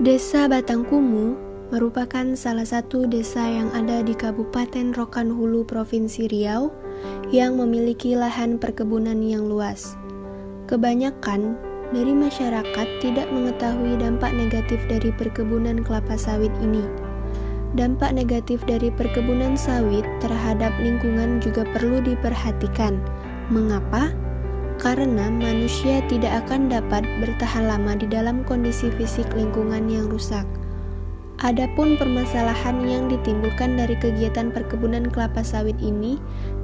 Desa Batangkumu merupakan salah satu desa yang ada di Kabupaten Rokan Hulu, Provinsi Riau, yang memiliki lahan perkebunan yang luas. Kebanyakan dari masyarakat tidak mengetahui dampak negatif dari perkebunan kelapa sawit ini. Dampak negatif dari perkebunan sawit terhadap lingkungan juga perlu diperhatikan. Mengapa? Karena manusia tidak akan dapat bertahan lama di dalam kondisi fisik lingkungan yang rusak. Adapun permasalahan yang ditimbulkan dari kegiatan perkebunan kelapa sawit ini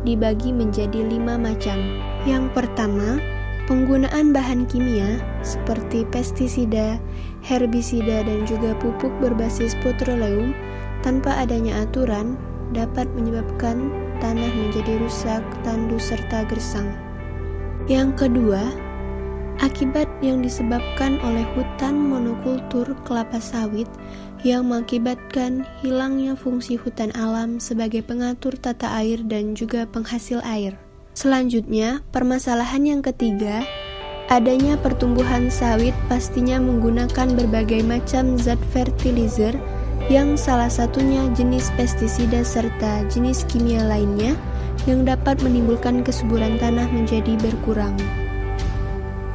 dibagi menjadi 5 macam. Yang pertama, penggunaan bahan kimia seperti pestisida, herbisida, dan juga pupuk berbasis petroleum tanpa adanya aturan dapat menyebabkan tanah menjadi rusak, tandus, serta gersang. Yang kedua, akibat yang disebabkan oleh hutan monokultur kelapa sawit yang mengakibatkan hilangnya fungsi hutan alam sebagai pengatur tata air dan juga penghasil air. Selanjutnya, permasalahan yang ketiga, adanya pertumbuhan sawit pastinya menggunakan berbagai macam zat fertilizer yang salah satunya jenis pestisida serta jenis kimia lainnya yang dapat menimbulkan kesuburan tanah menjadi berkurang.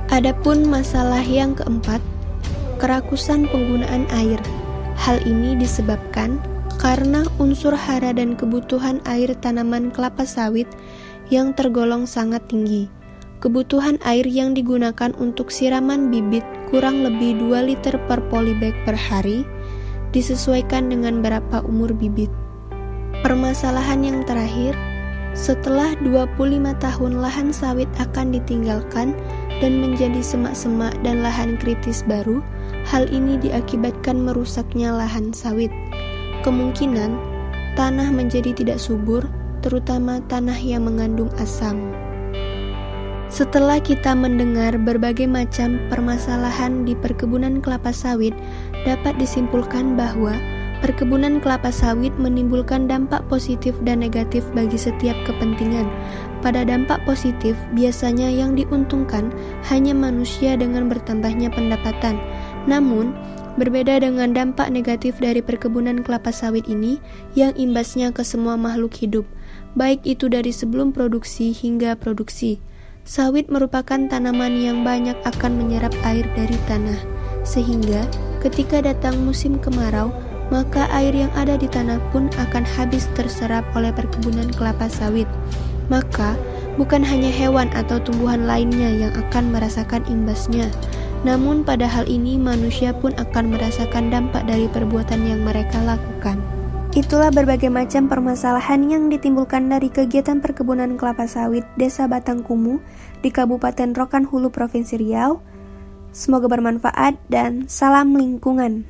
Adapun masalah yang keempat, kerakusan penggunaan air. Hal ini disebabkan karena unsur hara dan kebutuhan air tanaman kelapa sawit yang tergolong sangat tinggi. Kebutuhan air yang digunakan untuk siraman bibit kurang lebih 2 liter per polybag per hari, disesuaikan dengan berapa umur bibit. Permasalahan yang terakhir, setelah 25 tahun lahan sawit akan ditinggalkan dan menjadi semak-semak dan lahan kritis baru, hal ini diakibatkan merusaknya lahan sawit. Kemungkinan tanah menjadi tidak subur, terutama tanah yang mengandung asam. Setelah kita mendengar berbagai macam permasalahan di perkebunan kelapa sawit, dapat disimpulkan bahwa perkebunan kelapa sawit menimbulkan dampak positif dan negatif bagi setiap kepentingan. Pada dampak positif, biasanya yang diuntungkan hanya manusia dengan bertambahnya pendapatan. Namun, berbeda dengan dampak negatif dari perkebunan kelapa sawit ini yang imbasnya ke semua makhluk hidup, baik itu dari sebelum produksi hingga produksi. Sawit merupakan tanaman yang banyak akan menyerap air dari tanah, sehingga ketika datang musim kemarau, maka air yang ada di tanah pun akan habis terserap oleh perkebunan kelapa sawit. Maka, bukan hanya hewan atau tumbuhan lainnya yang akan merasakan imbasnya, namun pada hal ini manusia pun akan merasakan dampak dari perbuatan yang mereka lakukan. Itulah berbagai macam permasalahan yang ditimbulkan dari kegiatan perkebunan kelapa sawit Desa Batangkumu di Kabupaten Rokan Hulu, Provinsi Riau. Semoga bermanfaat dan salam lingkungan.